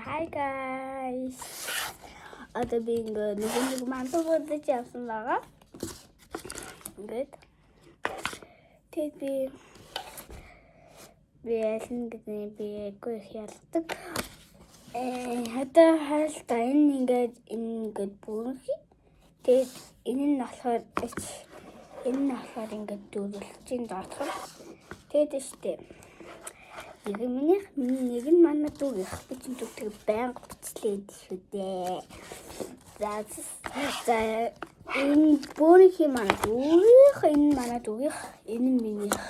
Hi guys. Одоо би ингээд нэг мандуудаж явсан байгаа. Ингээд. Тэгээд би ялна гэдэг би гүй хялдаг. Одоо хайлтаа энэ ингээд бүрхий. Тэгээд энэ нь болохоор ингээд дөрвөлжин доотхор. Тэгээд штэ. Нэг нь манай дүү их би чинь дүүтэй байнга буцлээд шүү дээ. За энэ бүрхий манай дүүх, энэ манай дүүх, энэ нь минийх.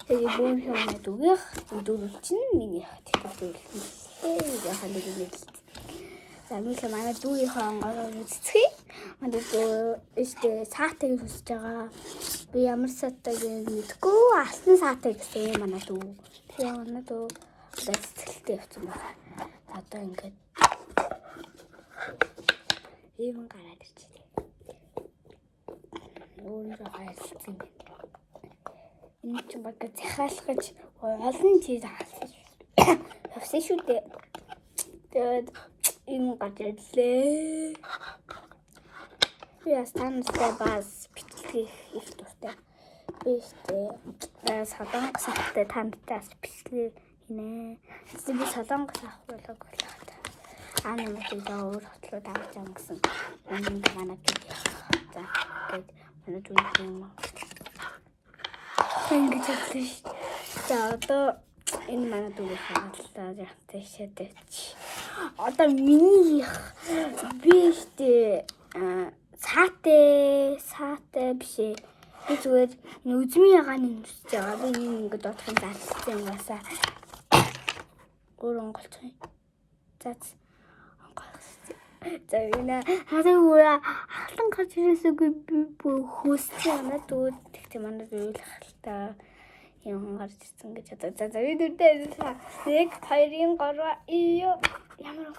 Тэгээд бүрхий манай дүүх, дөрвөлжин минийх. Тэгээд яхаа нэг л. За мэлээ манай дүүгийнхээ онгороо үзцгээе. Манай дүү штэ саатыг хүсэж байгаа. Би ямар саатыг мэдгүй алсын саатай гэсэн манай дүү. Тэгээ манай дүү дэцэлтэй явсан байна. Одоо ингээд ийм гараад ирчихлээ. Өөрөө хайлтсан юм. Энэ ч баг захиалах гэж олон чиз авсан шүү дээ. Тэгээд ийм гараад ирлээ. Я станцтай бас бичлэг их дуртай. Биштэй. Солонгос ахтай тандтаас бичлэг хийнэ. Би солонгос ах болоо. Намайг өөр хотлоод авч ам гэсэн. Энэ манай дүү. За гээд манай дүү юм. Ингэж хэлсэн шүү. За одоо энэ манай дүү хаалтлаа яхтай шадэч. Одоо миний биштэй саатай биш ээ. Би зүгээр үзмийн ягааны нүсэж байгаа. Би ингээд дотхон зарлцсан юм басаа. Өөр онголцоо. За энэ хасаа хатан гарч ирээсгүй би хөөсч байна дүү. Тэгтээ манай зүйл халтаа юм гарч ирсэн гэж одоо. За би дөрдөө 1 2 3 ямар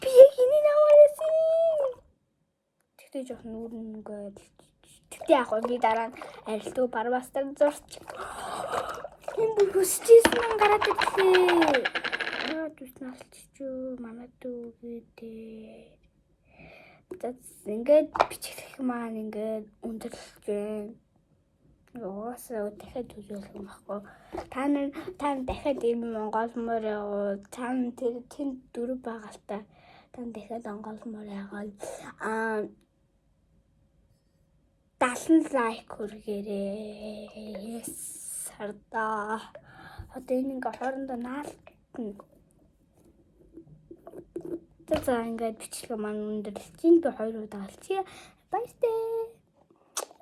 би хиний наваасан. Тэгтээ жоох нүрнгээд. Тэгтээ яг би дараа нь арилтгүй барбастар зурч. Энэ бүсчээсэн гараад ирлээ. Түснэлчүү манай дүүгээ. Ингээд бичих маань ингээд өндөрлөж байна. Уусаа дахиад үзүүлэх юм баггүй. Та нар дахиад ийм Монгол мөр яваа. Та тэр тэнд дөрөв байгаа л та. Та дахиад Монгол мөр яваа. 70 лайк хүргээрээ. Yes сарда. Одоо энэ ингээ хоорондоо наалтна. За ингээд бичлэг маань өндөрлөж чинь би 2 удаа алчи. Баяртай.